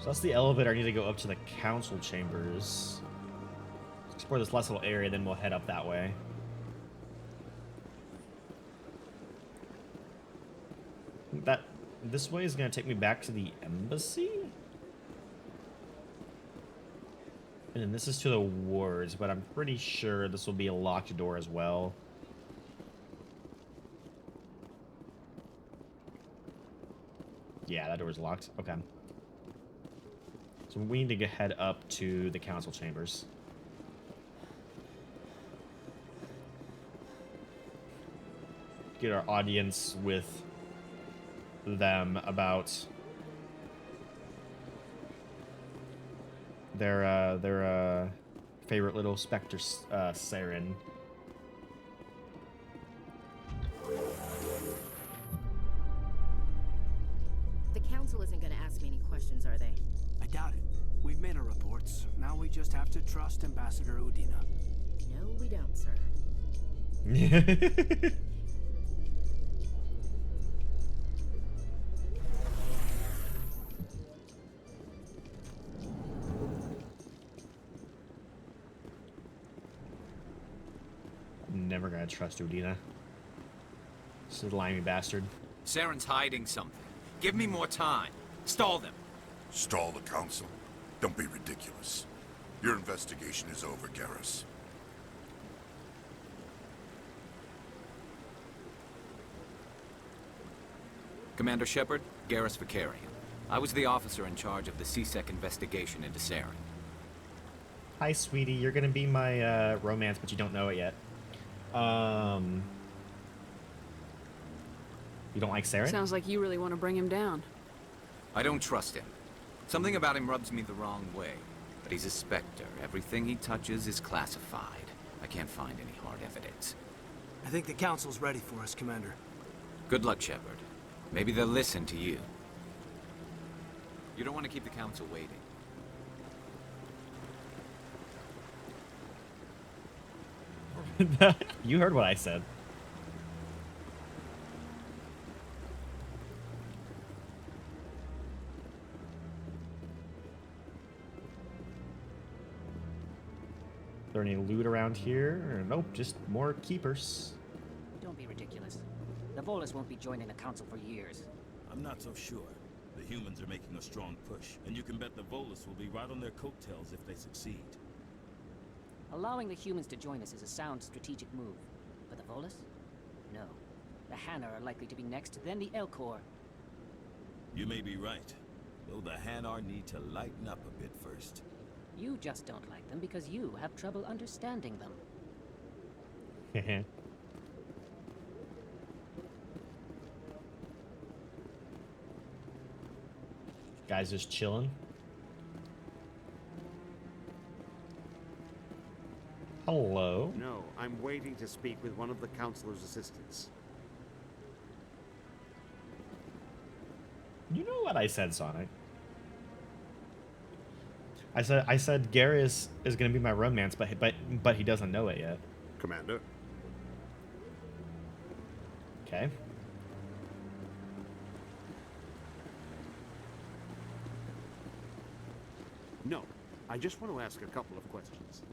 So that's the elevator. I need to go up to the council chambers. Explore this last little area, then we'll head up that way. This way is going to take me back to the embassy? And then this is to the wards, but I'm pretty sure this will be a locked door as well. Yeah, that door's locked. Okay. So we need to head up to the council chambers. Get our audience with them about their favorite little specter siren. The council isn't going to ask me any questions, are they? I doubt it. We've made our reports. Now we just have to trust Ambassador Udina. No, we don't, sir. I'm never gonna trust Udina. This is a limey bastard. Saren's hiding something. Give me more time. Stall them. Stall the council? Don't be ridiculous. Your investigation is over, Garrus. Commander Shepard, Garrus Vicarian. I was the officer in charge of the CSEC investigation into Saren. Hi, sweetie. You're gonna be my romance, but you don't know it yet. You don't like Saren? Sounds like you really want to bring him down. I don't trust him. Something about him rubs me the wrong way. But he's a Spectre. Everything he touches is classified. I can't find any hard evidence. I think the council's ready for us, Commander. Good luck, Shepard. Maybe they'll listen to you. You don't want to keep the council waiting. You heard what I said. Is there any loot around here? Nope, just more keepers. Don't be ridiculous. The Volus won't be joining the council for years. I'm not so sure. The humans are making a strong push, and you can bet the Volus will be right on their coattails if they succeed. Allowing the humans to join us is a sound strategic move. But the Volus? No. The Hanar are likely to be next, then the Elcor. You may be right, though the Hanar need to lighten up a bit first. You just don't like them because you have trouble understanding them. Guys just chilling. Hello. No, I'm waiting to speak with one of the councilor's assistants. You know what I said, Sonic? I said Garrus is gonna be my romance, but he doesn't know it yet. Commander. Okay. No, I just want to ask a couple of questions.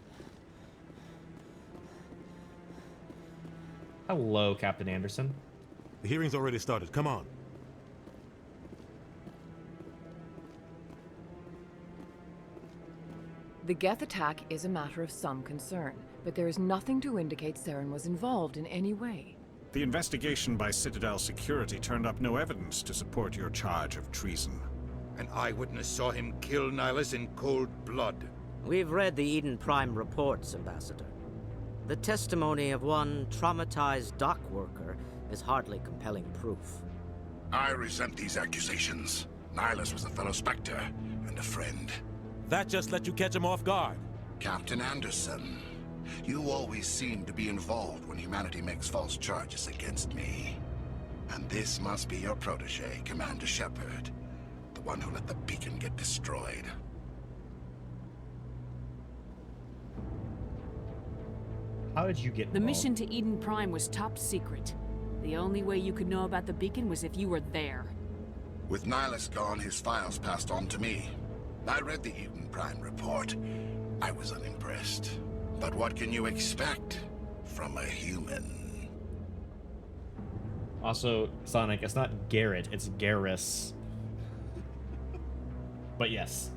Hello, Captain Anderson. The hearing's already started. Come on. The Geth attack is a matter of some concern, but there is nothing to indicate Saren was involved in any way. The investigation by Citadel Security turned up no evidence to support your charge of treason. An eyewitness saw him kill Nihilus in cold blood. We've read the Eden Prime reports, Ambassador. The testimony of one traumatized dock worker is hardly compelling proof. I resent these accusations. Nihilus was a fellow Spectre and a friend. That just let you catch him off guard. Captain Anderson, you always seem to be involved when humanity makes false charges against me. And this must be your protege, Commander Shepard. The one who let the beacon get destroyed. How did you get involved? The mission to Eden Prime was top secret. The only way you could know about the beacon was if you were there. With Nihilus gone, his files passed on to me. I read the Eden Prime report. I was unimpressed. But what can you expect from a human? Also, Sonic, it's not Garrett, it's Garrus. But yes.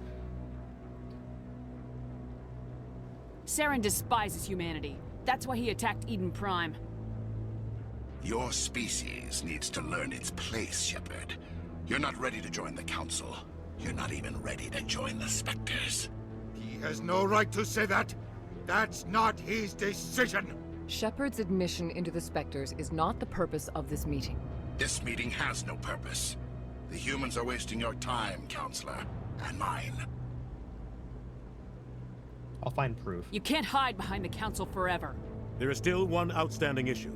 Saren despises humanity. That's why he attacked Eden Prime. Your species needs to learn its place, Shepard. You're not ready to join the Council. You're not even ready to join the Spectres. He has no right to say that. That's not his decision. Shepard's admission into the Spectres is not the purpose of this meeting. This meeting has no purpose. The humans are wasting your time, Counselor, and mine. I'll find proof. You can't hide behind the Council forever. There is still one outstanding issue.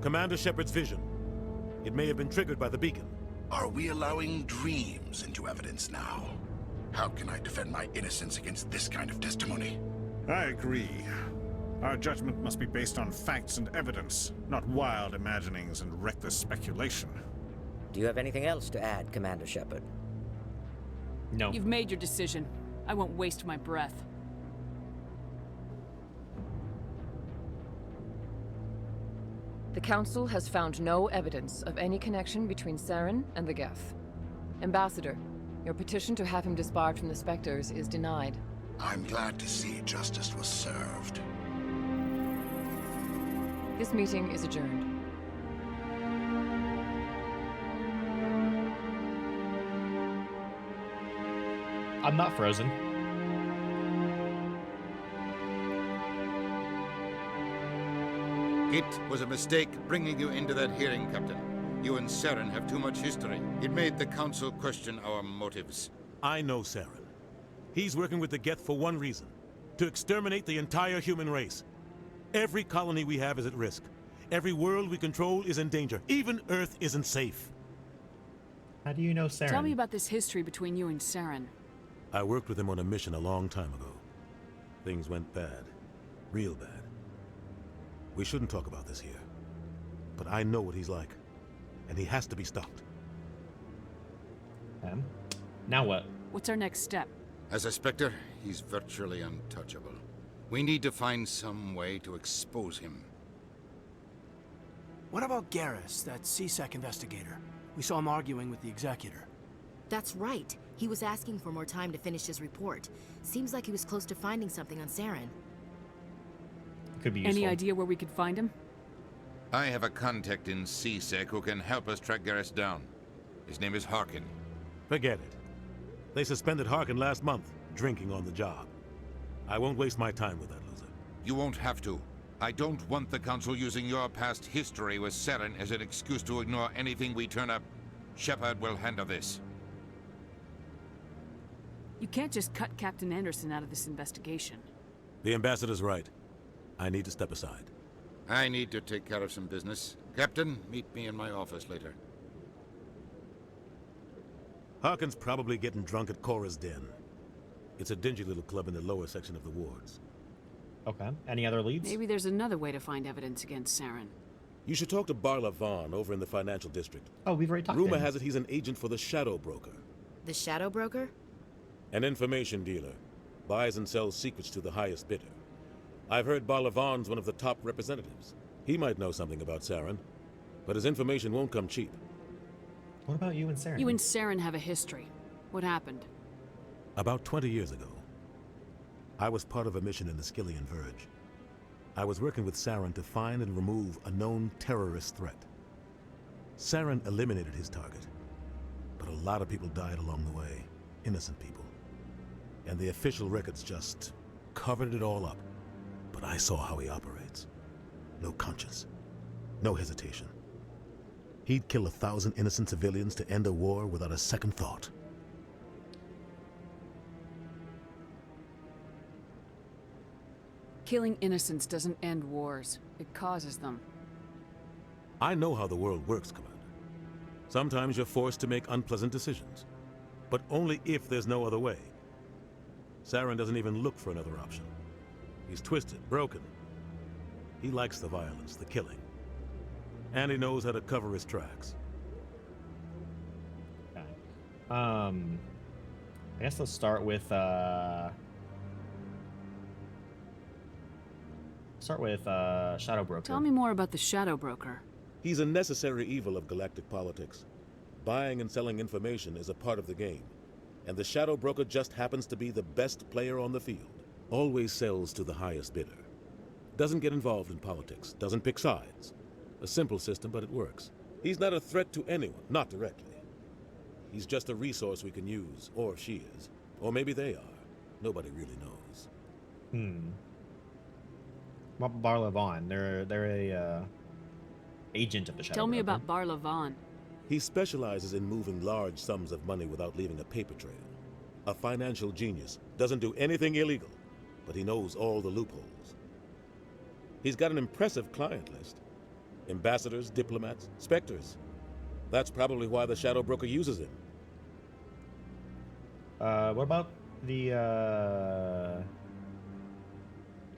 Commander Shepard's vision. It may have been triggered by the beacon. Are we allowing dreams into evidence now? How can I defend my innocence against this kind of testimony? I agree. Our judgment must be based on facts and evidence, not wild imaginings and reckless speculation. Do you have anything else to add, Commander Shepard? No. You've made your decision. I won't waste my breath. The Council has found no evidence of any connection between Saren and the Geth. Ambassador, your petition to have him disbarred from the Spectres is denied. I'm glad to see justice was served. This meeting is adjourned. I'm not frozen. It was a mistake bringing you into that hearing, Captain. You and Saren have too much history. It made the Council question our motives. I know Saren. He's working with the Geth for one reason. To exterminate the entire human race. Every colony we have is at risk. Every world we control is in danger. Even Earth isn't safe. How do you know Saren? Tell me about this history between you and Saren. I worked with him on a mission a long time ago. Things went bad. Real bad. We shouldn't talk about this here. But I know what he's like. And he has to be stopped. Now what? What's our next step? As a Spectre, he's virtually untouchable. We need to find some way to expose him. What about Garrus, that CSEC investigator? We saw him arguing with the Executor. That's right. He was asking for more time to finish his report. Seems like he was close to finding something on Saren. Could be useful. Any idea where we could find him? I have a contact in CSEC who can help us track Garrus down. His name is Harkin. Forget it. They suspended Harkin last month, drinking on the job. I won't waste my time with that loser. You won't have to. I don't want the Council using your past history with Saren as an excuse to ignore anything we turn up. Shepard will handle this. You can't just cut Captain Anderson out of this investigation. The Ambassador's right. I need to step aside. I need to take care of some business. Captain, meet me in my office later. Harkin's probably getting drunk at Cora's Den. It's a dingy little club in the lower section of the wards. Okay. Any other leads? Maybe there's another way to find evidence against Saren. You should talk to Barla Vaughn over in the financial district. Oh, we've already talked to Rumor him. has it he's an agent for the Shadow Broker. The Shadow Broker? An information dealer. Buys and sells secrets to the highest bidder. I've heard Barla Vaughn's one of the top representatives. He might know something about Saren, but his information won't come cheap. What about you and Saren? You and Saren have a history. What happened? About 20 years ago, I was part of a mission in the Skillian Verge. I was working with Saren to find and remove a known terrorist threat. Saren eliminated his target, but a lot of people died along the way, innocent people. And the official records just covered it all up. But I saw how he operates. No conscience, no hesitation. He'd kill 1,000 innocent civilians to end a war without a second thought. Killing innocents doesn't end wars. It causes them. I know how the world works, Commander. Sometimes you're forced to make unpleasant decisions, but only if there's no other way. Saren doesn't even look for another option. He's twisted, broken. He likes the violence, the killing. And he knows how to cover his tracks. Okay. I guess let's start with Shadow Broker. Tell me more about the Shadow Broker. He's a necessary evil of galactic politics. Buying and selling information is a part of the game, and the Shadow Broker just happens to be the best player on the field. Always sells to the highest bidder. Doesn't get involved in politics, doesn't pick sides. A simple system, but it works. He's not a threat to anyone, not directly. He's just a resource we can use, or she is. Or maybe they are. Nobody really knows. What about Barlavon? They're a agent of the Shadow Tell me Broker. about Barlavon. He specializes in moving large sums of money without leaving a paper trail. A financial genius. Doesn't do anything illegal, but he knows all the loopholes. He's got an impressive client list. Ambassadors, diplomats, specters. That's probably why the Shadow Broker uses him. What about the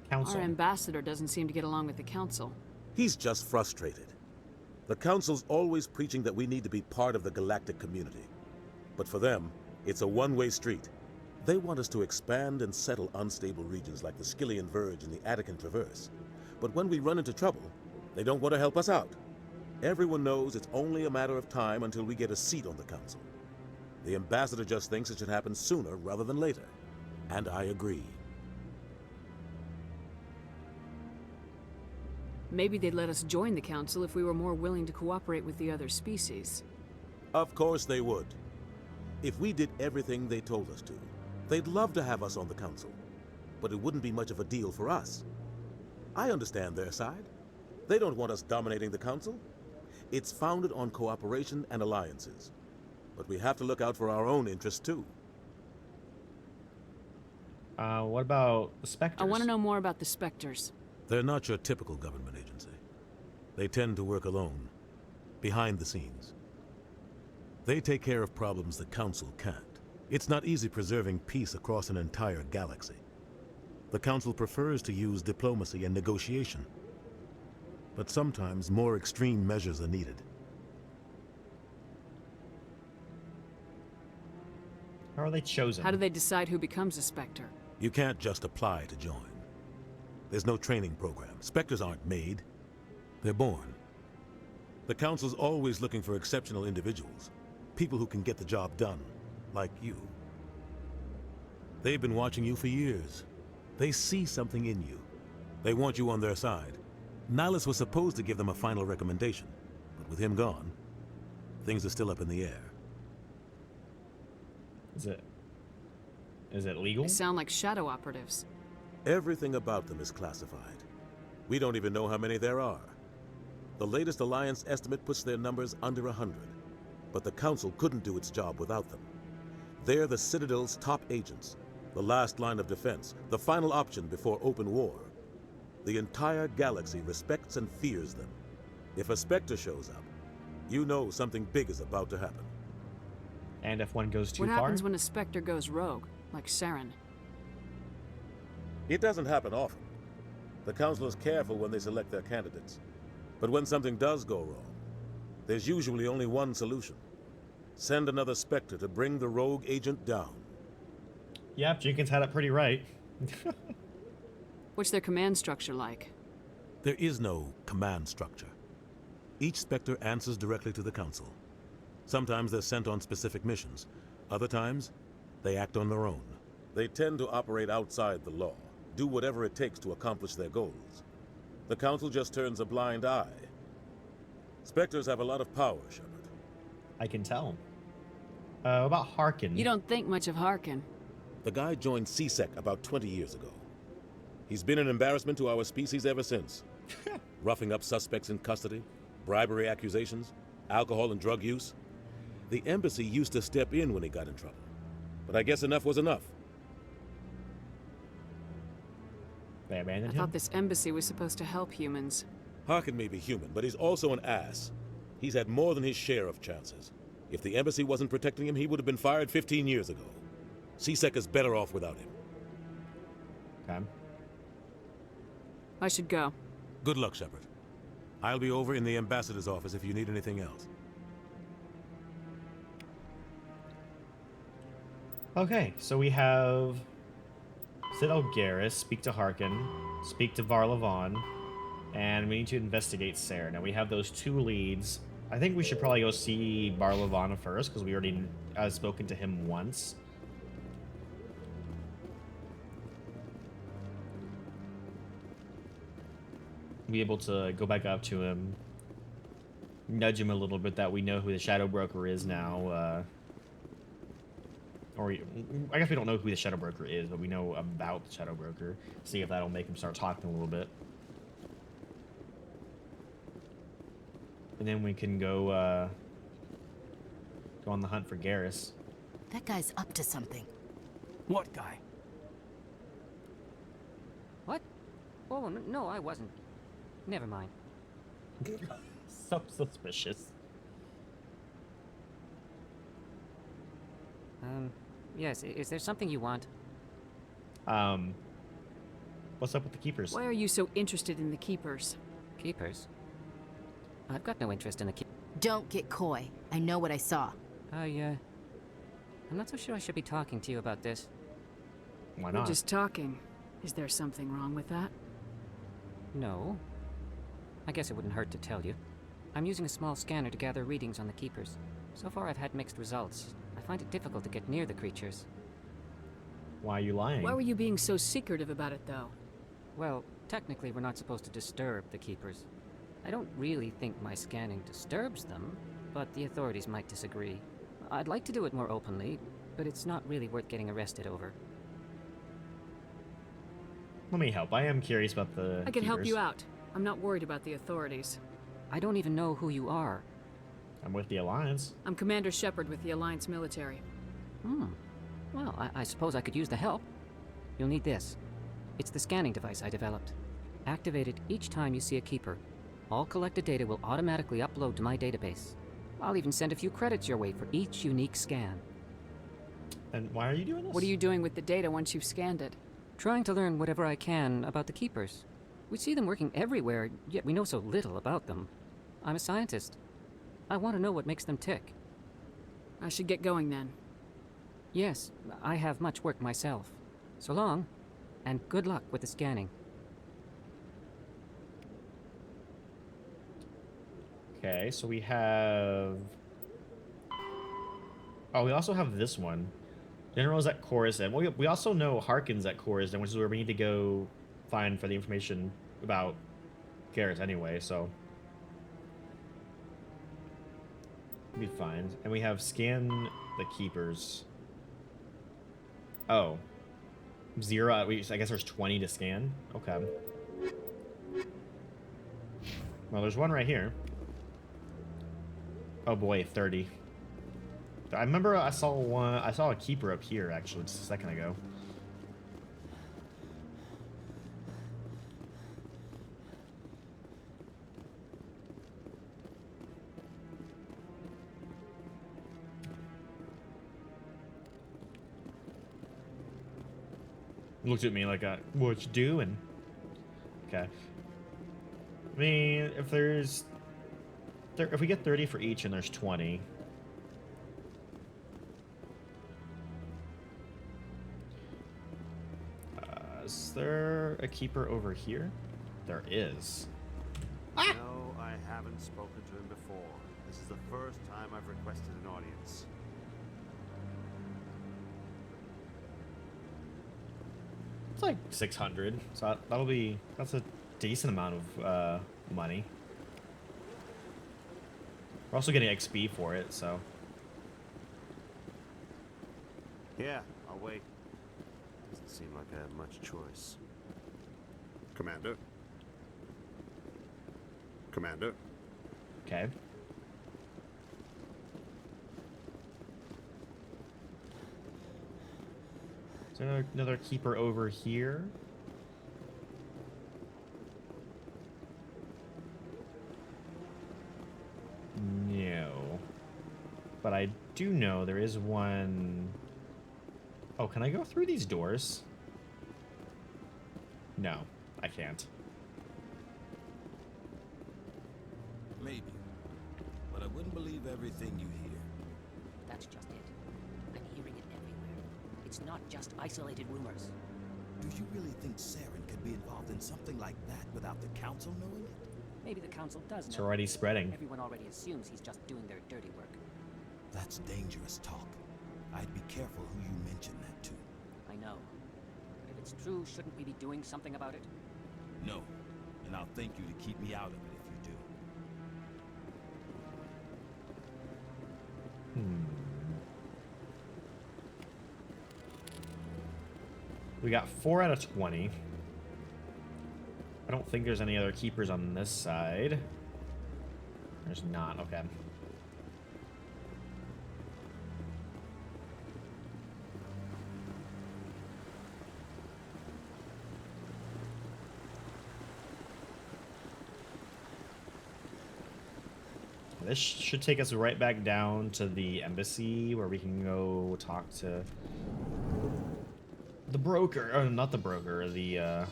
Council? Our ambassador doesn't seem to get along with the Council. He's just frustrated. The Council's always preaching that we need to be part of the galactic community. But for them, it's a one-way street. They want us to expand and settle unstable regions like the Skillian Verge and the Attican Traverse. But when we run into trouble, they don't want to help us out. Everyone knows it's only a matter of time until we get a seat on the Council. The ambassador just thinks it should happen sooner rather than later. And I agree. Maybe they'd let us join the Council if we were more willing to cooperate with the other species. Of course they would. If we did everything they told us to, they'd love to have us on the Council. But it wouldn't be much of a deal for us. I understand their side. They don't want us dominating the Council. It's founded on cooperation and alliances. But we have to look out for our own interests, too. What about the Spectres? I want to know more about the Spectres. They're not your typical government agency. They tend to work alone, behind the scenes. They take care of problems the Council can't. It's not easy preserving peace across an entire galaxy. The Council prefers to use diplomacy and negotiation. But sometimes more extreme measures are needed. How are they chosen? How do they decide who becomes a Spectre? You can't just apply to join. There's no training program. Spectres aren't made. They're born. The Council's always looking for exceptional individuals. People who can get the job done, like you. They've been watching you for years. They see something in you. They want you on their side. Nihilus was supposed to give them a final recommendation, but with him gone, things are still up in the air. Is it legal? They sound like shadow operatives. Everything about them is classified. We don't even know how many there are. The latest Alliance estimate puts their numbers under 100, but the Council couldn't do its job without them. They're the Citadel's top agents, the last line of defense, the final option before open war. The entire galaxy respects and fears them. If a Spectre shows up, you know something big is about to happen. And if one goes too What far? happens when a Spectre goes rogue, like Saren? It doesn't happen often. The Council is careful when they select their candidates. But when something does go wrong, there's usually only one solution. Send another Spectre to bring the rogue agent down. Yep, Jenkins had it pretty right. What's their command structure like? There is no command structure. Each Spectre answers directly to the Council. Sometimes they're sent on specific missions. Other times, they act on their own. They tend to operate outside the law, do whatever it takes to accomplish their goals. The Council just turns a blind eye. Spectres have a lot of power, Shepard. I can tell. About Harkin. You don't think much of Harkin. The guy joined CSEC about 20 years ago. He's been an embarrassment to our species ever since. Roughing up suspects in custody, bribery accusations, alcohol and drug use. The embassy used to step in when he got in trouble. But I guess enough was enough. They abandoned I him? thought this embassy was supposed to help humans. Harkin may be human, but he's also an ass. He's had more than his share of chances. If the embassy wasn't protecting him, he would have been fired 15 years ago. CSEC is better off without him. Okay. I should go. Good luck, Shepard. I'll be over in the ambassador's office if you need anything else. Okay, so we have Citadel Garrus, speak to Harkin, speak to Varlavon, and we need to investigate Sarah. Now we have those 2 leads. I think we should probably go see Varlavon first, because we already spoken to him once. Be able to go back up to him, nudge him a little bit that we know who the Shadow Broker is now. Or I guess we don't know who the Shadow Broker is, but we know about the Shadow Broker. See if that'll make him start talking a little bit. And then we can go on the hunt for Garrus. That guy's up to something. What guy? What? Oh, no, I wasn't. Never mind. So suspicious. Yes, is there something you want? What's up with the Keepers? Why are you so interested in the Keepers? Keepers? I've got no interest in the Don't get coy. I know what I saw. I'm not so sure I should be talking to you about this. Why We're not? just talking. Is there something wrong with that? No. I guess it wouldn't hurt to tell you. I'm using a small scanner to gather readings on the Keepers. So far I've had mixed results. I find it difficult to get near the creatures. Why are you lying? Why were you being so secretive about it, though? Well, technically we're not supposed to disturb the Keepers. I don't really think my scanning disturbs them, but the authorities might disagree. I'd like to do it more openly, but it's not really worth getting arrested over. Let me help. I am curious about the I can help Keepers. you out. I'm not worried about the authorities. I don't even know who you are. I'm with the Alliance. I'm Commander Shepard with the Alliance military. Well, I suppose I could use the help. You'll need this. It's the scanning device I developed. Activate it each time you see a Keeper. All collected data will automatically upload to my database. I'll even send a few credits your way for each unique scan. And why are you doing this? What are you doing with the data once you've scanned it? Trying to learn whatever I can about the Keepers. We see them working everywhere, yet we know so little about them. I'm a scientist. I want to know what makes them tick. I should get going then. Yes, I have much work myself. So long, and good luck with the scanning. Okay, so we have... Oh, we also have this one. General's at Chorus, and we also know Harkin's at Chorus, which is where we need to go find for the information about Garrus anyway, so... We'll be fine. And we have scan the Keepers. Oh. 0, I guess there's 20 to scan? Okay. Well, there's one right here. Oh boy, 30. I remember I saw a Keeper up here, actually, just a second ago. Looked at me like, what you doing? Okay. I mean, if we get 30 for each and there's 20. Is there a Keeper over here? There is. No, I haven't spoken to him before. This is the first time I've requested an audience. It's like 600, so that's a decent amount of money. We're also getting XP for it, so. Yeah, I'll wait. Doesn't seem like I have much choice. Commander? Commander? Okay. Is there another Keeper over here? No. But I do know there is one... Oh, can I go through these doors? No, I can't. Maybe. wouldn't believe everything you hear. That's just it. I'm hearing it everywhere. It's not just isolated rumors. Do you really think Saren could be involved in something like that without the Council knowing it? Maybe the Council does know. It's already spreading. Everyone already assumes he's just doing their dirty work. That's dangerous talk. I'd be careful who you mention that to. I know. But if it's true, shouldn't we be doing something about it? No. And I'll thank you to keep me out of it if you do. We got 4 out of 20. I don't think there's any other keepers on this side. There's not, okay. This should take us right back down to the embassy where we can go talk to the broker. Oh, not the broker, the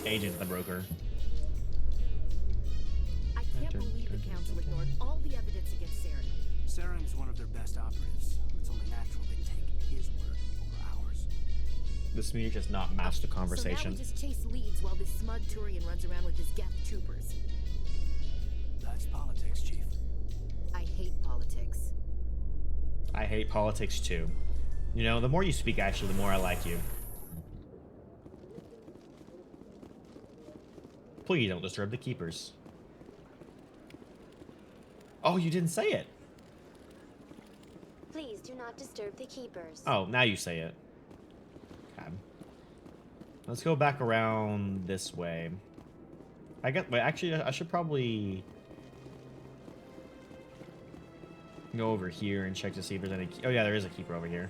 agent, the broker. I can't believe the Council ignored all the evidence against Saren. Saren is one of their best operatives. It's only natural they take his word over ours. This meeting does not match the So now conversation. we just chase leads while this smug Turian runs around with his Geth troopers. That's politics, Chief. I hate politics. I hate politics too. You know, the more you speak, actually, the more I like you. Please don't disturb the keepers. Oh, you didn't say it. Please do not disturb the keepers. Oh, now you say it. Okay. Let's go back around this way. Wait, actually, I should probably go over here and check to see if there's any. Oh yeah, there is a keeper over here.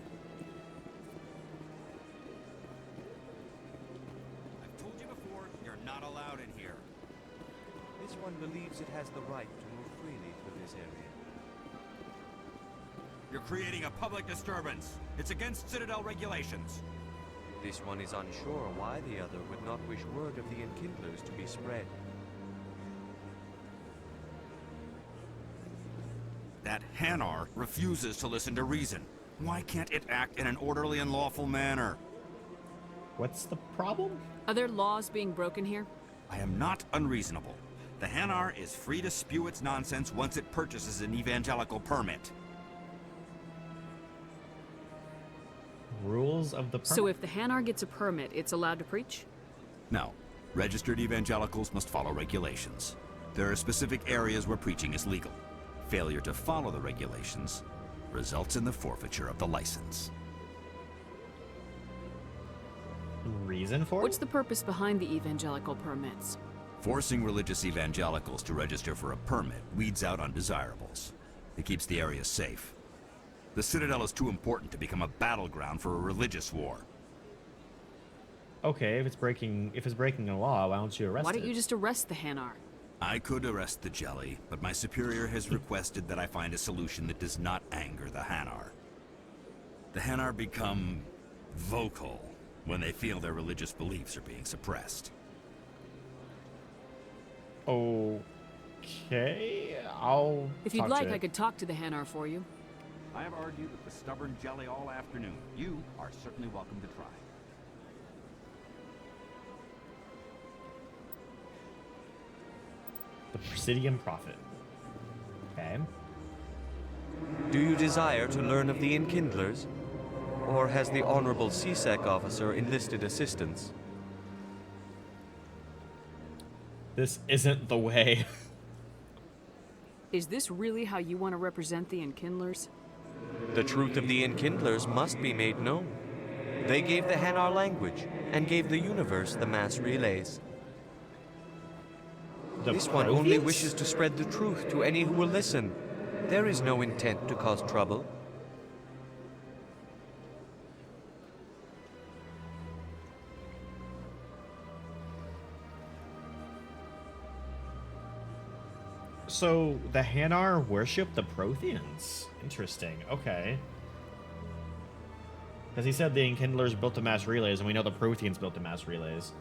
I've told you before, you're not allowed in here. This one believes it has the right to move freely through this area. You're creating a public disturbance. It's against Citadel regulations. This one is unsure why the other would not wish word of the Enkindlers to be spread. That Hanar refuses to listen to reason. Why can't it act in an orderly and lawful manner? What's the problem? Are there laws being broken here? I am not unreasonable. The Hanar is free to spew its nonsense once it purchases an evangelical permit. Rules of the permit. So if the Hanar gets a permit, it's allowed to preach? No. Registered evangelicals must follow regulations. There are specific areas where preaching is legal. Failure to follow the regulations results in the forfeiture of the license. Reason for it? What's the purpose behind the evangelical permits? Forcing religious evangelicals to register for a permit weeds out undesirables. It keeps the area safe. The Citadel is too important to become a battleground for a religious war. Okay, if it's breaking a law, why don't you arrest it? Why don't you just arrest the Hanar? I could arrest the jelly, but my superior has requested that I find a solution that does not anger the Hanar. The Hanar become vocal when they feel their religious beliefs are being suppressed. Okay, I'll. If you'd like, I could talk to the Hanar for you. I have argued with the stubborn jelly all afternoon. You are certainly welcome to try. The Presidium Prophet. Okay. Do you desire to learn of the Enkindlers? Or has the Honorable CSEC officer enlisted assistance? This isn't the way. Is this really how you want to represent the Enkindlers? The truth of the Enkindlers must be made known. They gave the Hanar language, and gave the universe the mass relays. This one only wishes to spread the truth to any who will listen. There is no intent to cause trouble. So the Hanar worship the Protheans. Interesting. Okay. Because he said the Enkindlers built the mass relays, and we know the Protheans built the mass relays.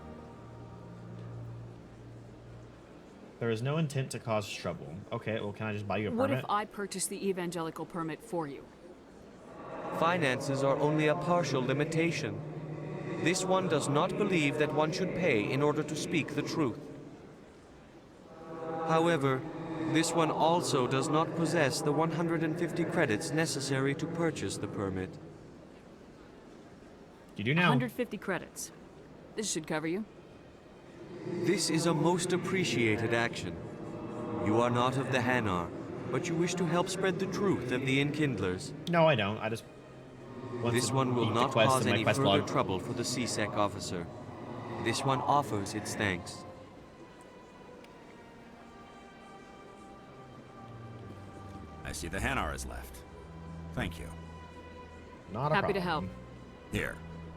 There is no intent to cause trouble. Okay, well, can I just buy you a permit? What if I purchase the evangelical permit for you? Finances are only a partial limitation. This one does not believe that one should pay in order to speak the truth. However, this one also does not possess the 150 credits necessary to purchase the permit. You do now. 150 credits. This should cover you. This is a most appreciated action. You are not of the Hanar, but you wish to help spread the truth of the Enkindlers. No, I don't. I just... This one will not cause any further trouble for the CSEC officer. This one offers its thanks. I see the Hanar is left. Thank you. Not a Happy problem. to help. Here,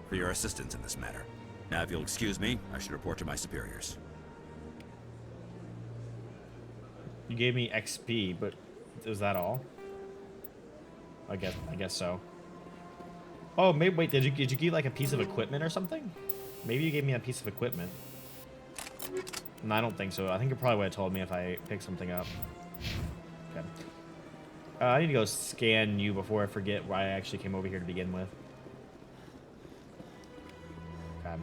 for your assistance in this matter. Now, if you'll excuse me, I should report to my superiors. You gave me XP, but is that all? I guess so. Oh, maybe wait. Did you give like a piece of equipment or something? Maybe you gave me a piece of equipment. No, I don't think so. I think you probably would have told me if I picked something up. Okay. I need to go scan you before I forget why I actually came over here to begin with. Okay.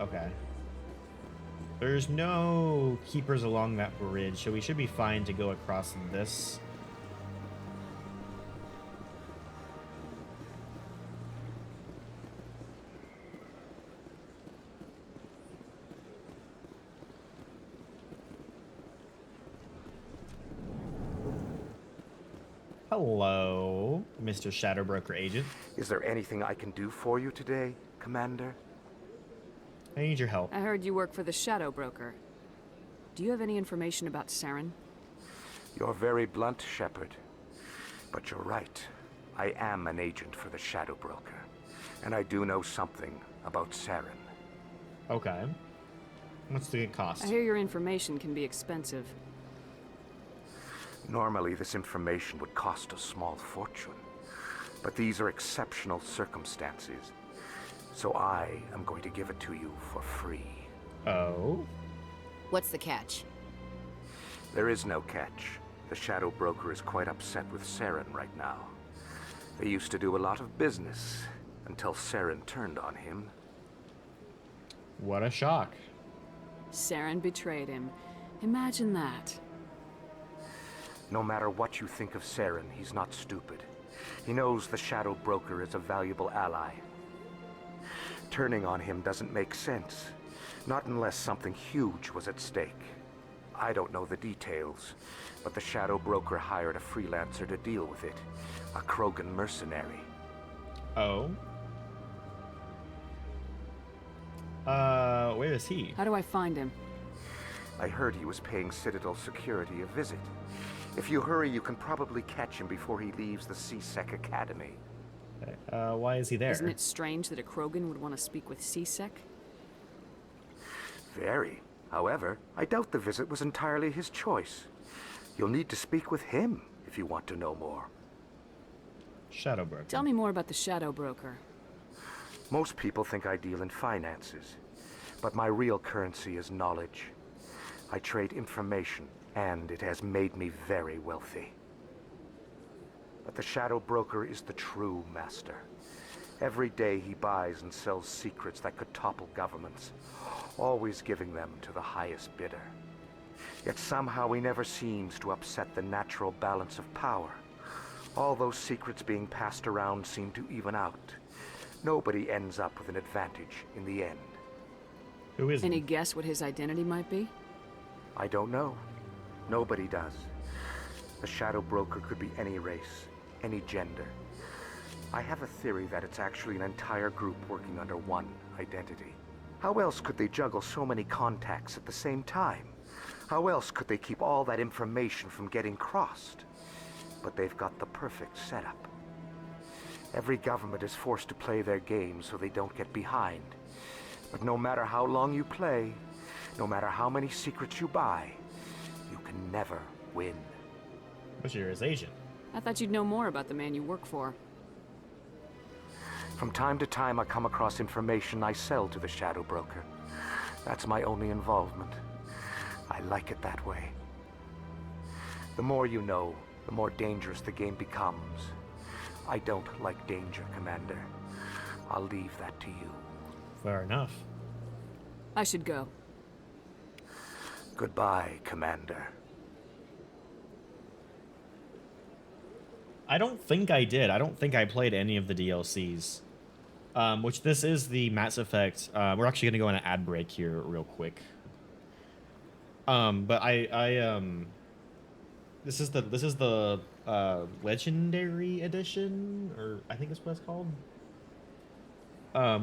Okay. There's no keepers along that bridge, so we should be fine to go across this. Hello, Mr. Shadow Broker Agent. Is there anything I can do for you today, Commander? I need your help. I heard you work for the Shadow Broker. Do you have any information about Saren? You're very blunt, Shepard. But you're right. I am an agent for the Shadow Broker. And I do know something about Saren. Okay. What's the cost? I hear your information can be expensive. Normally, this information would cost a small fortune. But these are exceptional circumstances. So I am going to give it to you for free. Oh? What's the catch? There is no catch. The Shadow Broker is quite upset with Saren right now. They used to do a lot of business until Saren turned on him. What a shock. Saren betrayed him. Imagine that. No matter what you think of Saren, he's not stupid. He knows the Shadow Broker is a valuable ally. Turning on him doesn't make sense. Not unless something huge was at stake. I don't know the details, but the Shadow Broker hired a freelancer to deal with it. A Krogan mercenary. Oh? Where is he? How do I find him? I heard he was paying Citadel security a visit. If you hurry, you can probably catch him before he leaves the CSEC Academy. Why is he there? Isn't it strange that a Krogan would want to speak with CSEC? Very. However, I doubt the visit was entirely his choice. You'll need to speak with him if you want to know more. Shadow Broker. Tell me more about the Shadow Broker. Most people think I deal in finances, but my real currency is knowledge. I trade information, and it has made me very wealthy. But the Shadow Broker is the true master. Every day he buys and sells secrets that could topple governments, always giving them to the highest bidder. Yet somehow he never seems to upset the natural balance of power. All those secrets being passed around seem to even out. Nobody ends up with an advantage in the end. Who is he? Any guess what his identity might be? I don't know. Nobody does. The Shadow Broker could be any race, any gender. I have a theory that it's actually an entire group working under one identity. How else could they juggle so many contacts at the same time? How else could they keep all that information from getting crossed? But they've got the perfect setup. Every government is forced to play their game so they don't get behind. But no matter how long you play, no matter how many secrets you buy, you can never win. But you're his agent. I thought you'd know more about the man you work for. From time to time, I come across information I sell to the Shadow Broker. That's my only involvement. I like it that way. The more you know, the more dangerous the game becomes. I don't like danger, Commander. I'll leave that to you. Fair enough. I should go. Goodbye, Commander. I don't think I did. I don't think I played any of the DLCs. Which this is the Mass Effect. We're actually gonna go on an ad break here real quick. But this is the Legendary Edition, or I think that's what it's called.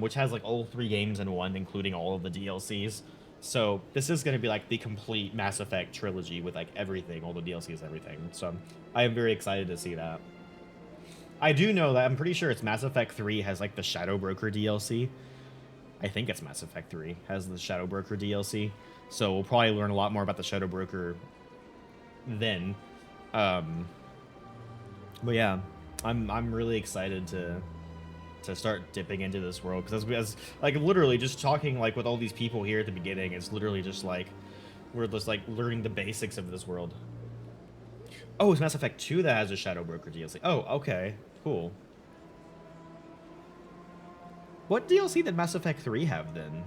Which has like all 3 games in one, including all of the DLCs. So this is going to be like the complete Mass Effect trilogy with like everything, all the DLCs, everything. So I am very excited to see that. I do know that I'm pretty sure it's Mass Effect 3 has like the Shadow Broker DLC. I think it's Mass Effect 3 has the Shadow Broker DLC. So we'll probably learn a lot more about the Shadow Broker then. But yeah, I'm really excited to start dipping into this world, because as like literally just talking like with all these people here at the beginning, it's literally just like we're just like learning the basics of this world. Oh, it's Mass Effect 2 that has a Shadow Broker DLC. Oh, okay, cool. What DLC did Mass Effect 3 have then?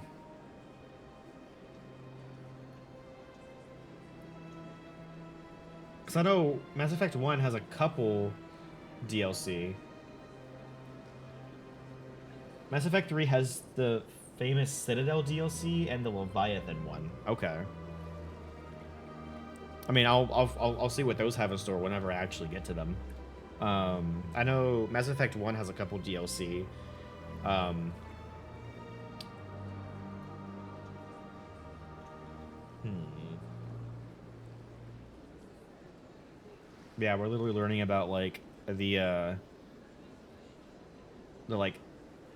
Because I know Mass Effect 1 has a couple DLC. Mass Effect 3 has the famous Citadel DLC and the Leviathan one. Okay. I mean, I'll see what those have in store whenever I actually get to them. I know Mass Effect 1 has a couple DLC. Yeah, we're literally learning about like the like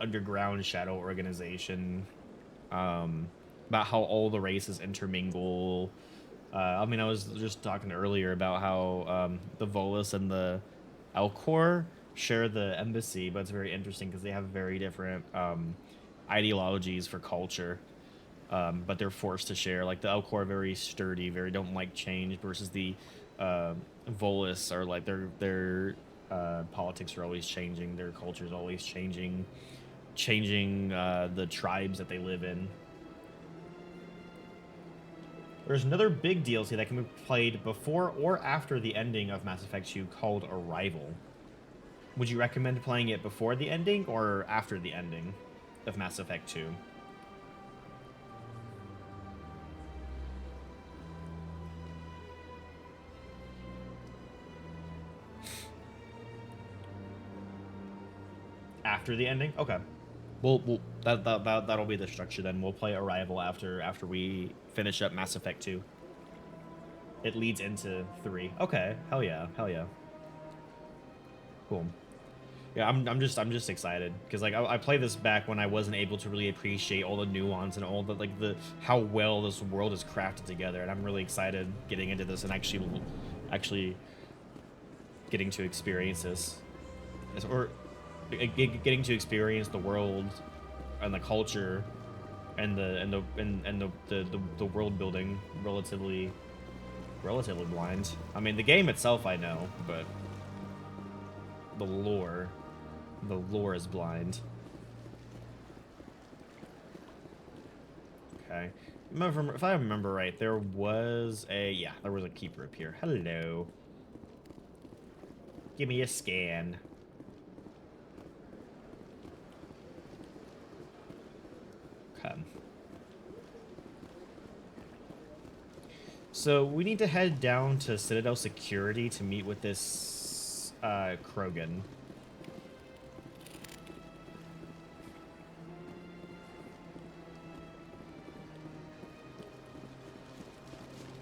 underground shadow organization, about how all the races intermingle. I mean, I was just talking earlier about how the Volus and the Elcor share the embassy, but it's very interesting because they have very different ideologies for culture, but they're forced to share. Like the Elcor are very sturdy, very don't like change, versus the Volus are like their politics are always changing, their culture is always changing the tribes that they live in. There's another big DLC that can be played before or after the ending of Mass Effect 2 called Arrival. Would you recommend playing it before the ending or after the ending of Mass Effect 2? After the ending? Okay. That'll be the structure then. We'll play Arrival after we finish up Mass Effect 2. It leads into 3. Okay. Hell yeah. Hell yeah. Cool. Yeah, I'm just excited because like I played this back when I wasn't able to really appreciate all the nuance and all the like how well this world is crafted together, and I'm really excited getting into this and actually getting to experience this, or getting to experience the world and the culture and the world building relatively blind. I mean, the game itself I know, but the lore is blind. Okay. If I remember right, there was a keeper up here. Hello. Give me a scan. Okay. So we need to head down to Citadel Security to meet with this Krogan.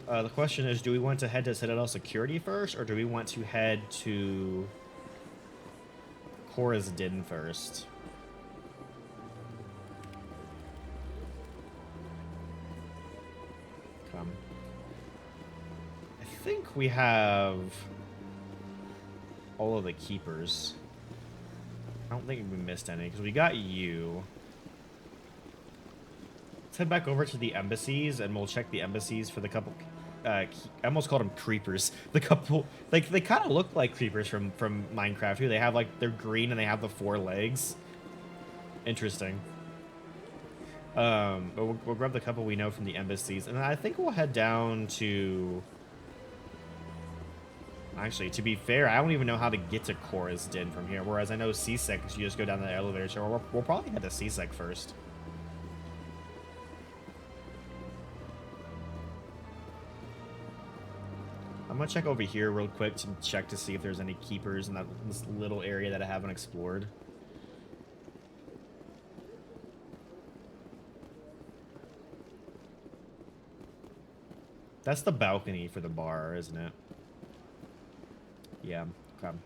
The question is, do we want to head to Citadel Security first, or do we want to head to Cora's Den first? Come. I think we have all of the keepers. I don't think we missed any, because we got you. Let's head back over to the embassies, and we'll check the embassies for the couple I almost called them creepers. The couple, like they kind of look like creepers from Minecraft too. They have like they're green and they have the 4 legs. Interesting. But we'll grab the couple we know from the embassies, and then I think we'll head down to. Actually, to be fair, I don't even know how to get to Korra's Den from here. Whereas I know C-Sec, you just go down the elevator. So we'll probably head to C-Sec first. I'm gonna check over here real quick to check to see if there's any keepers in this little area that I haven't explored. That's the balcony for the bar, isn't it? Yeah, okay.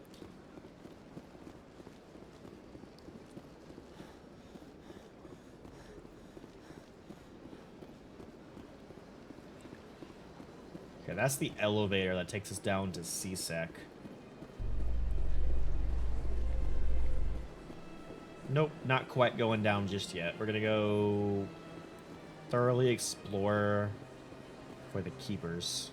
Okay, that's the elevator that takes us down to C-Sec. Nope, not quite going down just yet. We're gonna go thoroughly explore for the keepers.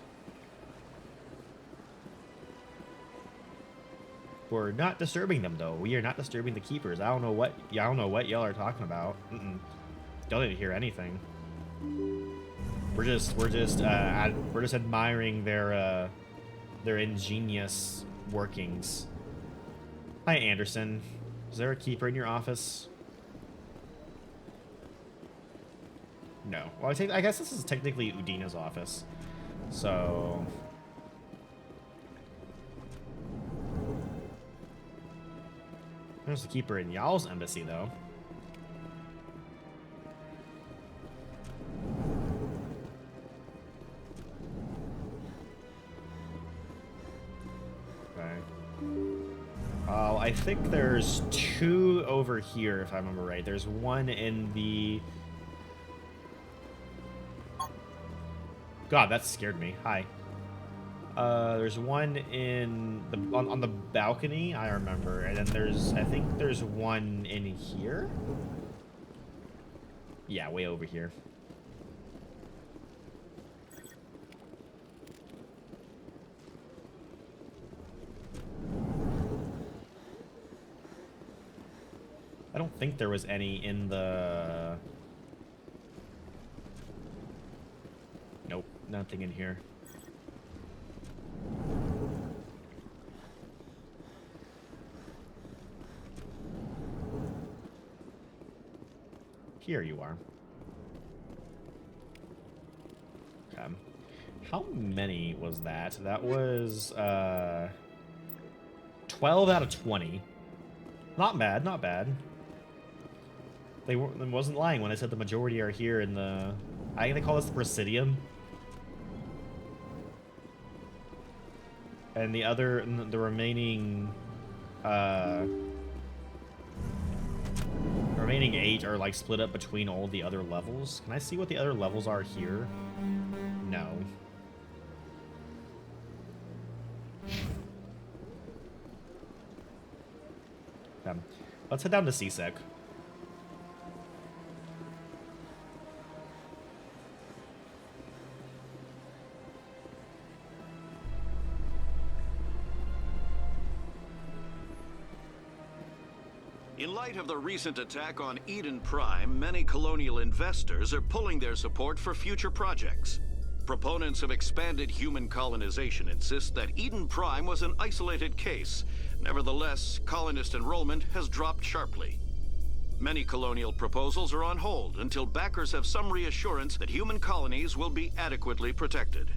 We're not disturbing them though. We are not disturbing the keepers. I don't know what y'all are talking about. Y'all didn't hear anything. We're just admiring their ingenious workings. Hi, Anderson. Is there a keeper in your office? No. Well, I guess this is technically Udina's office. So. There's the keeper in y'all's embassy, though. I think there's 2 over here, if I remember right. There's one in the... God, that scared me. Hi. There's one in the on the balcony, I remember, and then I think there's one in here. Yeah, way over here. I don't think there was any in the... Nope, nothing in here. Here you are. Okay. How many was that? That was 12 out of 20. Not bad, not bad. They wasn't lying when I said the majority are here in the... I think they call this the Presidium. And the remaining... The remaining 8 are like split up between all the other levels. Can I see what the other levels are here? No. Okay. Let's head down to C-Sec. In light of the recent attack on Eden Prime, many colonial investors are pulling their support for future projects. Proponents of expanded human colonization insist that Eden Prime was an isolated case. Nevertheless, colonist enrollment has dropped sharply. Many colonial proposals are on hold until backers have some reassurance that human colonies will be adequately protected.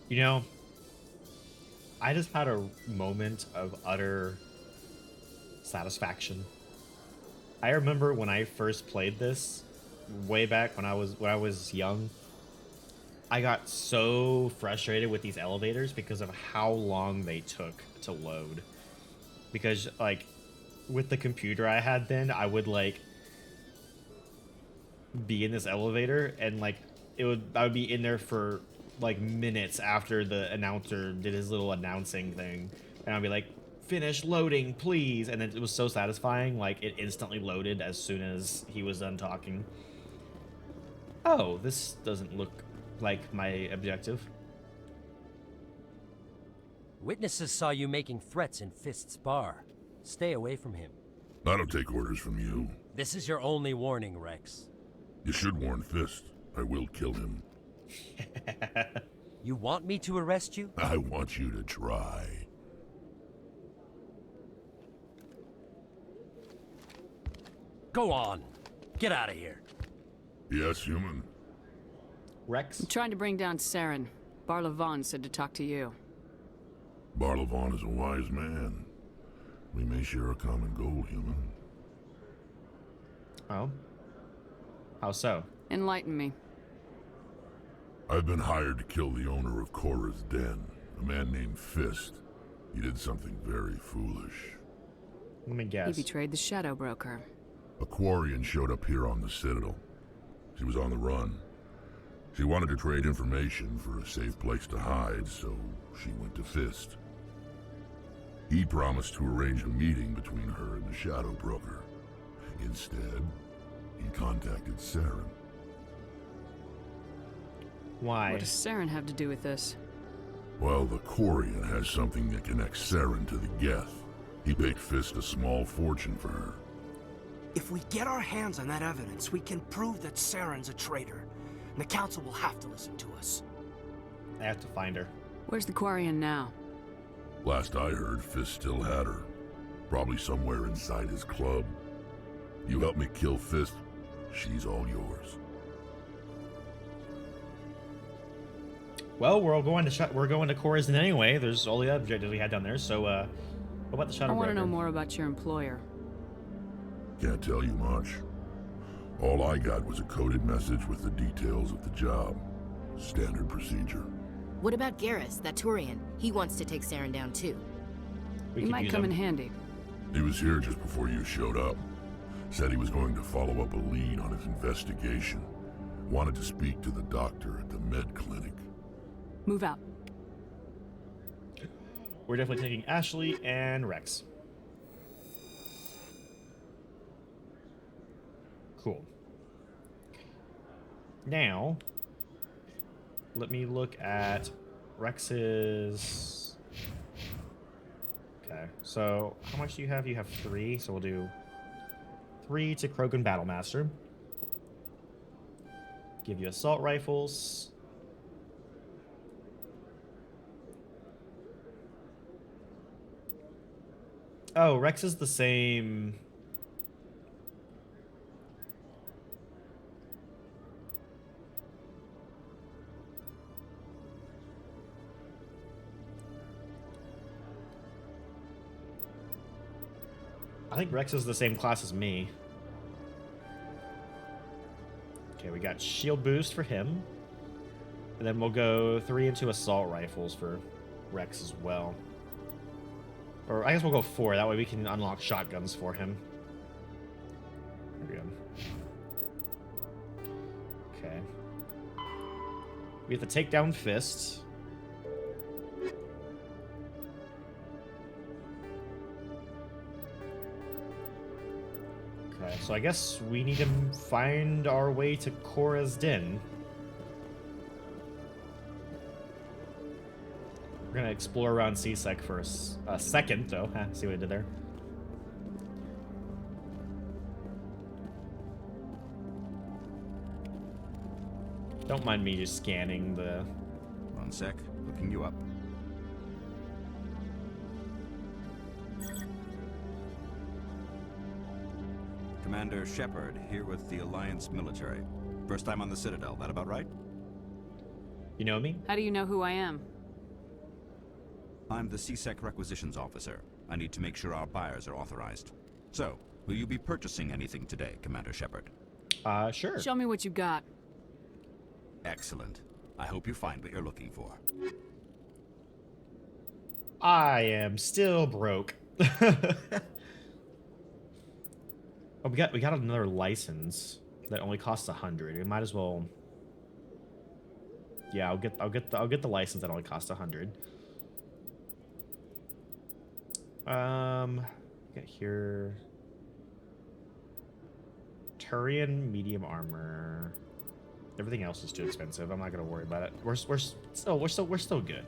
You know, I just had a moment of utter satisfaction. I remember when I first played this, way back when I was young, I got so frustrated with these elevators because of how long they took to load. Because, like, with the computer I had then, I would, like, be in this elevator and, like, I would be in there for like minutes after the announcer did his little announcing thing, and I'll be like, finish loading, please. And it was so satisfying, like it instantly loaded as soon as he was done talking. Oh, this doesn't look like my objective. Witnesses saw you making threats in Fist's bar. Stay away from him. I don't take orders from you. This is your only warning, Rex. You should warn Fist. I will kill him. You want me to arrest you? I want you to try. Go on. Get out of here. Yes, human. Rex? I'm trying to bring down Saren. Barlavon said to talk to you. Barlavon is a wise man. We may share a common goal, human. Oh? How so? Enlighten me. I've been hired to kill the owner of Cora's Den, a man named Fist. He did something very foolish. Let me guess. He betrayed the Shadow Broker. A Quarian showed up here on the Citadel. She was on the run. She wanted to trade information for a safe place to hide, so she went to Fist. He promised to arrange a meeting between her and the Shadow Broker. Instead, he contacted Saren. Why? What does Saren have to do with this? Well, the Quarian has something that connects Saren to the Geth. He paid Fist a small fortune for her. If we get our hands on that evidence, we can prove that Saren's a traitor. And the Council will have to listen to us. I have to find her. Where's the Quarian now? Last I heard, Fist still had her. Probably somewhere inside his club. You help me kill Fist, she's all yours. Well, we're all going to we're going to Corazon anyway. There's all the objectives we had down there. So, what about the Shadow Broker? I want to know more about your employer. Can't tell you much. All I got was a coded message with the details of the job. Standard procedure. What about Garrus, that Turian? He wants to take Saren down too. He might come in handy. He was here just before you showed up. Said he was going to follow up a lead on his investigation. Wanted to speak to the doctor at the med clinic. Move out. We're definitely taking Ashley and Rex. Cool. Now, let me look at Rex's... Okay, so how much do you have? You have 3, so we'll do 3 to Krogan Battlemaster. Give you assault rifles. Oh, Rex is the same... I think Rex is the same class as me. Okay, we got shield boost for him. And then we'll go 3 into assault rifles for Rex as well. Or I guess we'll go 4. That way we can unlock shotguns for him. There we go. Okay. We have to take down Fist. Okay, so I guess we need to find our way to Cora's Den. We're gonna explore around C-Sec for a second, though. See what I did there? Don't mind me just scanning the... One sec, looking you up. Commander Shepard, here with the Alliance military. First time on the Citadel, that about right? You know me? How do you know who I am? I'm the C-Sec Requisitions Officer. I need to make sure our buyers are authorized. So, will you be purchasing anything today, Commander Shepard? Sure. Show me what you got. Excellent. I hope you find what you're looking for. I am still broke. Oh, we got another license that only costs 100. We might as well. Yeah, I'll get the license that only costs 100. Get here. Turian medium armor. Everything else is too expensive. I'm not gonna worry about it. We're still good.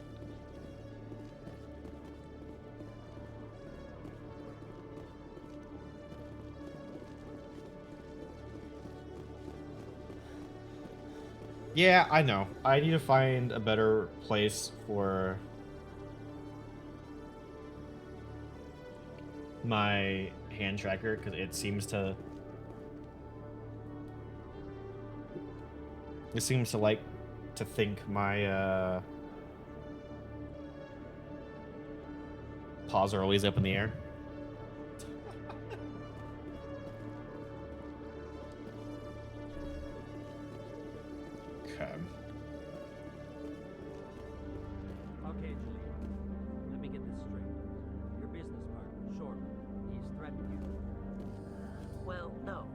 Yeah, I know. I need to find a better place for my hand tracker because it seems to like to think my paws are always up in the air. Okay. Okay, Julie. Let me get this straight. Your business partner, Short, he's threatened you. Well, no,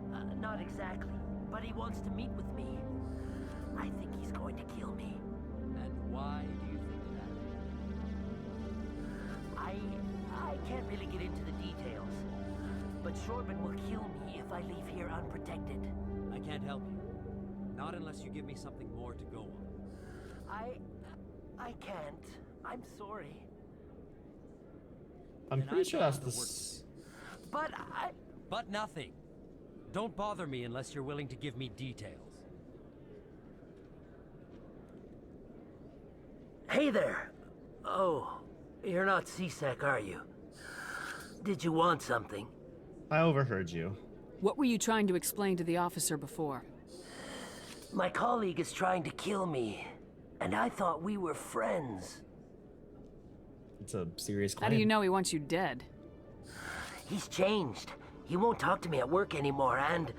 not exactly. But he wants to meet with me. I think he's going to kill me. And why do you think that? I can't really get into the details. But Shorban will kill me if I leave here unprotected. I can't help you. Not unless you give me something more to go on. I can't. I'm sorry. I'm Then pretty I've sure got that's other the. work to do. But nothing. Don't bother me unless you're willing to give me details. Hey there. Oh, you're not CSEC, are you? Did you want something? I overheard you. What were you trying to explain to the officer before? My colleague is trying to kill me, and I thought we were friends. It's a serious claim. How do you know he wants you dead? He's changed. He won't talk to me at work anymore, and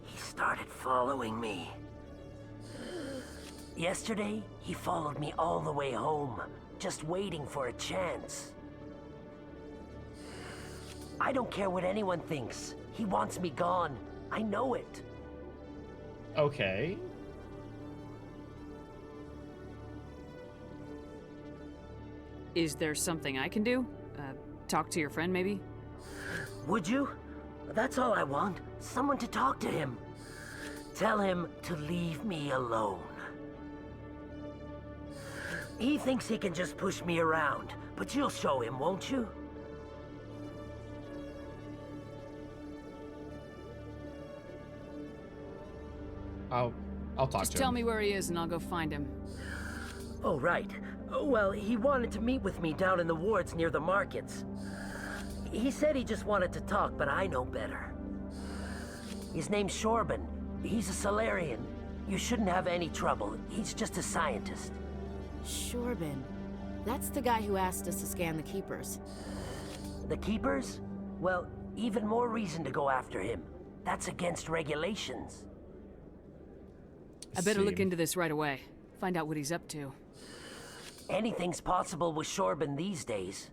he started following me. Yesterday, he followed me all the way home, just waiting for a chance. I don't care what anyone thinks. He wants me gone. I know it. Okay. Is there something I can do? Talk to your friend, maybe? Would you? That's all I want. Someone to talk to him. Tell him to leave me alone. He thinks he can just push me around, but you'll show him, won't you? I'll talk to him. Just tell me where he is and I'll go find him. Oh, right. Well, he wanted to meet with me down in the wards near the markets. He said he just wanted to talk, but I know better. His name's Shorban. He's a Solarian. You shouldn't have any trouble. He's just a scientist. Shorban. That's the guy who asked us to scan the Keepers. The Keepers? Well, even more reason to go after him. That's against regulations. I better look into this right away. Find out what he's up to. Anything's possible with Shorban these days.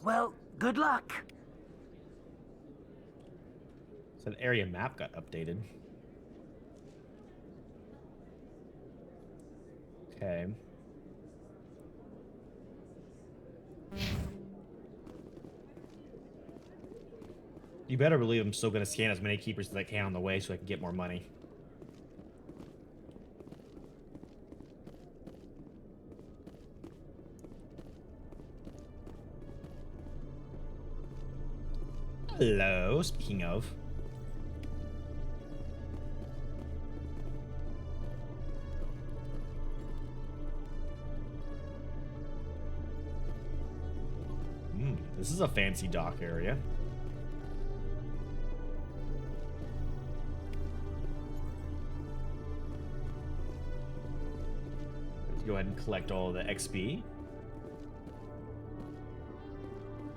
Well, good luck. So an area map got updated. Okay. You better believe I'm still going to scan as many keepers as I can on the way so I can get more money. Hello, speaking of. This is a fancy dock area. Let's go ahead and collect all the XP.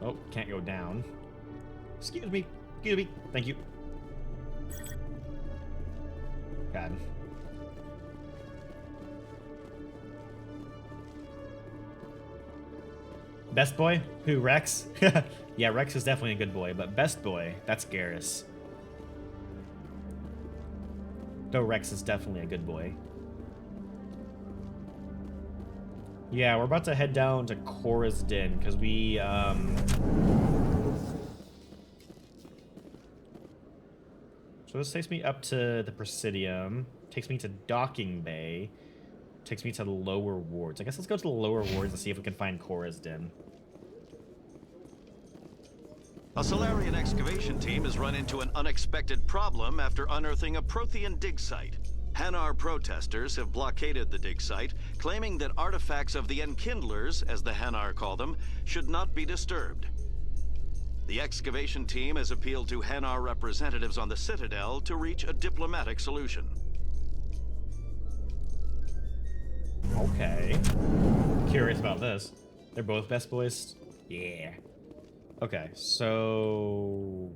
Oh, can't go down. Excuse me. Thank you. God. Best boy? Who, Rex? Yeah, Rex is definitely a good boy, but best boy, that's Garrus. Though Rex is definitely a good boy. Yeah, we're about to head down to Cora's Den, because we, So this takes me up to the Presidium, takes me to Docking Bay, takes me to the lower wards. I guess let's go to the lower wards and see if we can find Cora's Den. A Solarian excavation team has run into an unexpected problem after unearthing a Prothean dig site. Hanar protesters have blockaded the dig site, claiming that artifacts of the Enkindlers, as the Hanar call them, should not be disturbed. The excavation team has appealed to Hanar representatives on the Citadel to reach a diplomatic solution. Okay. Curious about this. They're both best boys? Yeah. Okay, so...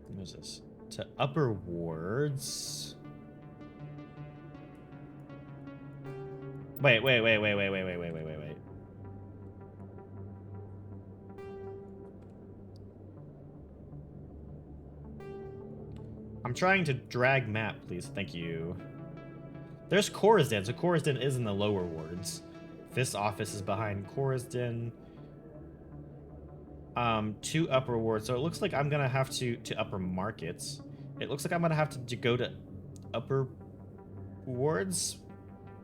What is this? To upper wards... Wait. I'm trying to drag map, please. Thank you. There's Cora's Den, so Cora's Den is in the lower wards. This office is behind Cora's Den. 2 upper wards, so it looks like I'm gonna have to upper markets. It looks like I'm gonna have to go to upper wards.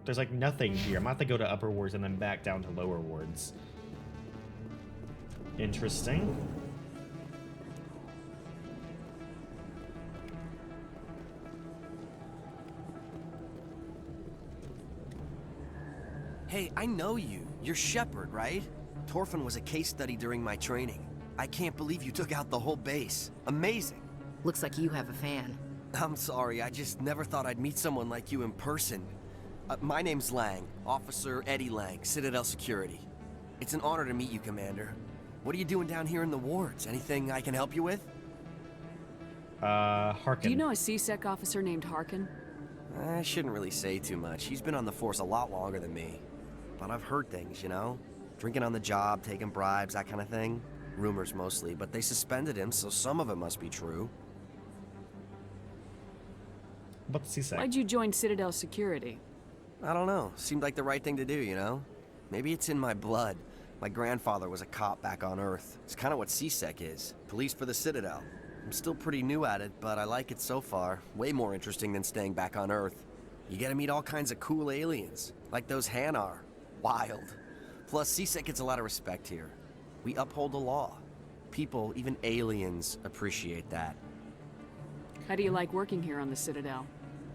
There's like nothing here. I'm gonna have to go to upper wards and then back down to lower wards. Interesting. Hey, I know you. You're Shepard, right? Torfin was a case study during my training. I can't believe you took out the whole base. Amazing. Looks like you have a fan. I'm sorry, I just never thought I'd meet someone like you in person. My name's Lang, Officer Eddie Lang, Citadel Security. It's an honor to meet you, Commander. What are you doing down here in the wards? Anything I can help you with? Harkin. Do you know a CSEC officer named Harkin? I shouldn't really say too much. He's been on the force a lot longer than me. But I've heard things, you know? Drinking on the job, taking bribes, that kind of thing. Rumors mostly, but they suspended him, so some of it must be true. What does he say? Why'd you join Citadel Security? I don't know. Seemed like the right thing to do, you know? Maybe it's in my blood. My grandfather was a cop back on Earth. It's kind of what CSEC is. Police for the Citadel. I'm still pretty new at it, but I like it so far. Way more interesting than staying back on Earth. You get to meet all kinds of cool aliens, like those Hanar. Wild. Plus, CSEC gets a lot of respect here. We uphold the law. People, even aliens, appreciate that. How do you like working here on the Citadel?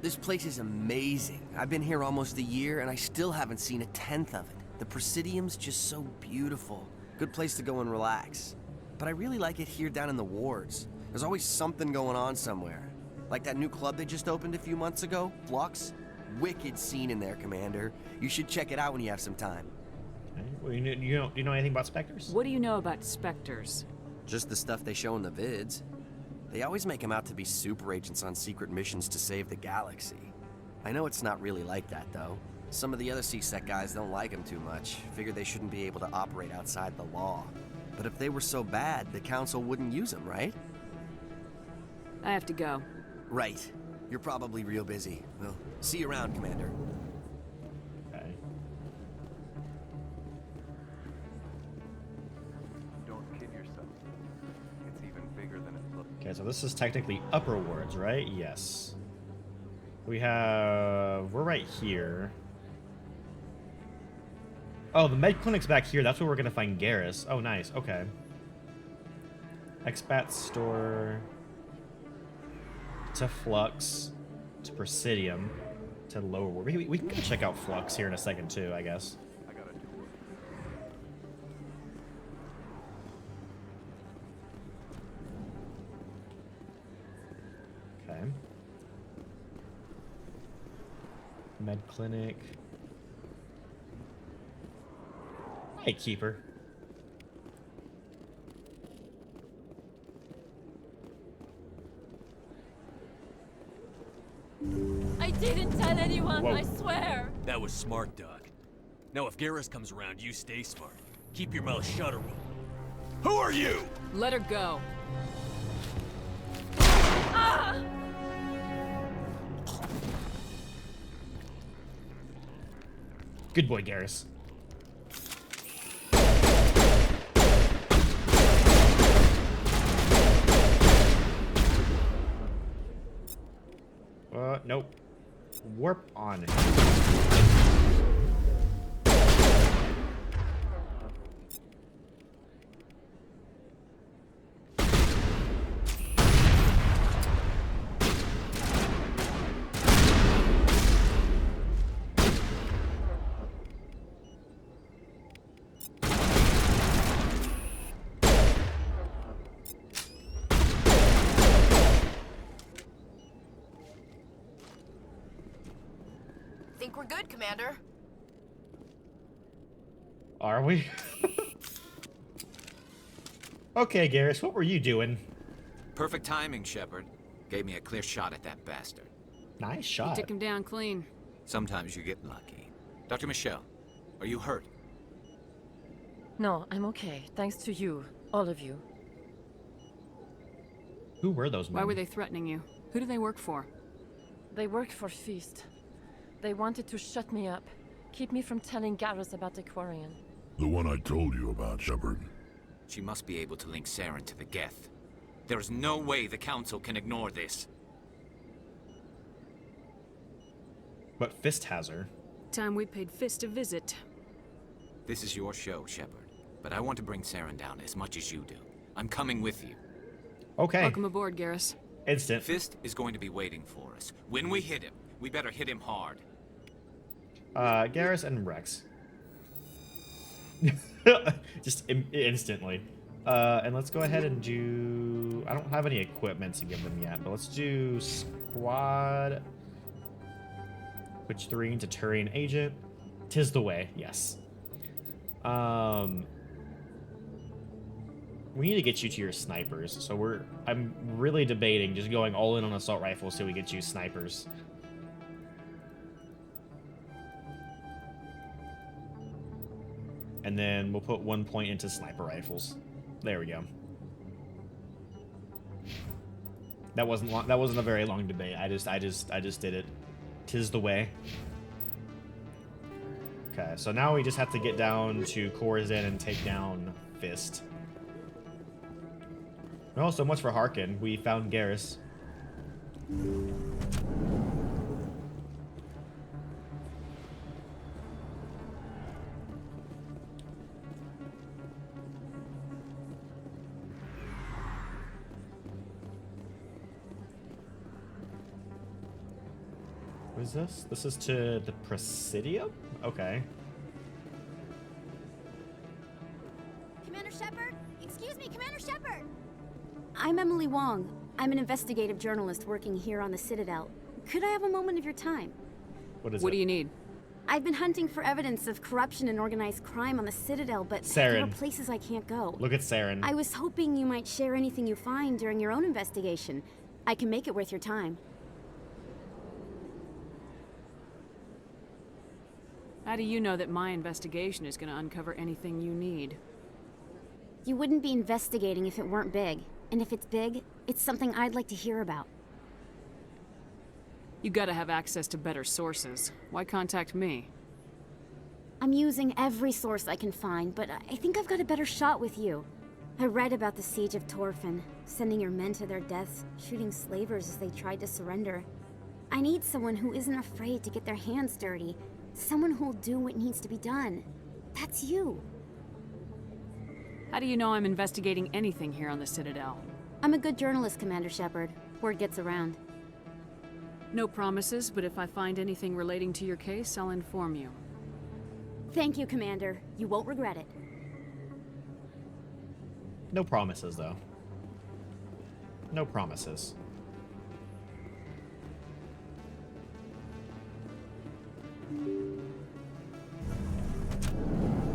This place is amazing. I've been here almost a year, and I still haven't seen a tenth of it. The Presidium's just so beautiful. Good place to go and relax. But I really like it here down in the wards. There's always something going on somewhere. Like that new club they just opened a few months ago, Flux. Wicked scene in there, Commander. You should check it out when you have some time. Okay. Well, do you know anything about Spectres? What do you know about Spectres? Just the stuff they show in the vids. They always make them out to be super agents on secret missions to save the galaxy. I know it's not really like that, though. Some of the other CSEC guys don't like them too much. Figure they shouldn't be able to operate outside the law. But if they were so bad, the Council wouldn't use them, right? I have to go. Right. You're probably real busy. Well, see you around, Commander. Okay. Don't kid yourself. It's even bigger than it looks. Okay, so this is technically upper wards, right? Yes. We're right here. Oh, the med clinic's back here. That's where we're gonna find Garrus. Oh, nice. Okay. Expat store. To Flux. To Presidium. To lower ward. We can go check out Flux here in a second, too, I guess. Okay. Med clinic. Hey, Keeper. I didn't tell anyone, Whoa. I swear. That was smart, Doc. Now if Garrus comes around, you stay smart. Keep your mouth shut or we'll... Who are you? Let her go. Ah! Good boy, Garrus. Nope. Warp on. Think we're good, Commander. Are we? Okay, Garrus, what were you doing? Perfect timing, Shepard. Gave me a clear shot at that bastard. Nice You shot. took him down clean. Sometimes you get lucky. Dr. Michelle, are you hurt? No, I'm okay. Thanks to you. All of you. Who were those men? Why were they threatening you? Who do they work for? They work for Feast. They wanted to shut me up. Keep me from telling Garrus about the Quarian. The one I told you about, Shepard. She must be able to link Saren to the Geth. There is no way the Council can ignore this. But Fist has her. Time we paid Fist a visit. This is your show, Shepard. But I want to bring Saren down as much as you do. I'm coming with you. Okay. Welcome aboard, Garrus. Instant. Fist is going to be waiting for us. When we hit him, we better hit him hard. Garrus and Rex. Just instantly. And let's go ahead and do... I don't have any equipment to give them yet, but let's do squad. Switch 3 into Turian Agent. 'Tis the way, yes. We need to get you to your snipers, so I'm really debating just going all in on assault rifles so we get you snipers. And then we'll put 1 point into sniper rifles. There we go. That wasn't long, that wasn't a very long debate. I just did it. 'Tis the way. Okay, so now we just have to get down to Corazin and take down Fist. Oh, so much for Harkin. We found Garrus. What is this? This is to the Presidium? Okay. Commander Shepard? Excuse me, Commander Shepard! I'm Emily Wong. I'm an investigative journalist working here on the Citadel. Could I have a moment of your time? What is it? What do you need? I've been hunting for evidence of corruption and organized crime on the Citadel, but there are Saren. places I can't go. Look at Saren. I was hoping you might share anything you find during your own investigation. I can make it worth your time. How do you know that my investigation is going to uncover anything you need? You wouldn't be investigating if it weren't big. And if it's big, it's something I'd like to hear about. You gotta have access to better sources. Why contact me? I'm using every source I can find, but I think I've got a better shot with you. I read about the siege of Torfin, sending your men to their deaths, shooting slavers as they tried to surrender. I need someone who isn't afraid to get their hands dirty. Someone who'll do what needs to be done. That's you. How do you know I'm investigating anything here on the Citadel? I'm a good journalist, Commander Shepard. Word gets around. No promises, but if I find anything relating to your case, I'll inform you. Thank you, Commander. You won't regret it. No promises, though. No promises.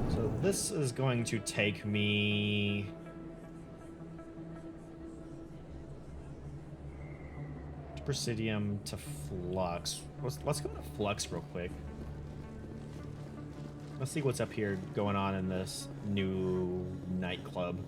So this is going to take me... Presidium to Flux. Let's go to Flux real quick. Let's see what's up here going on in this new nightclub.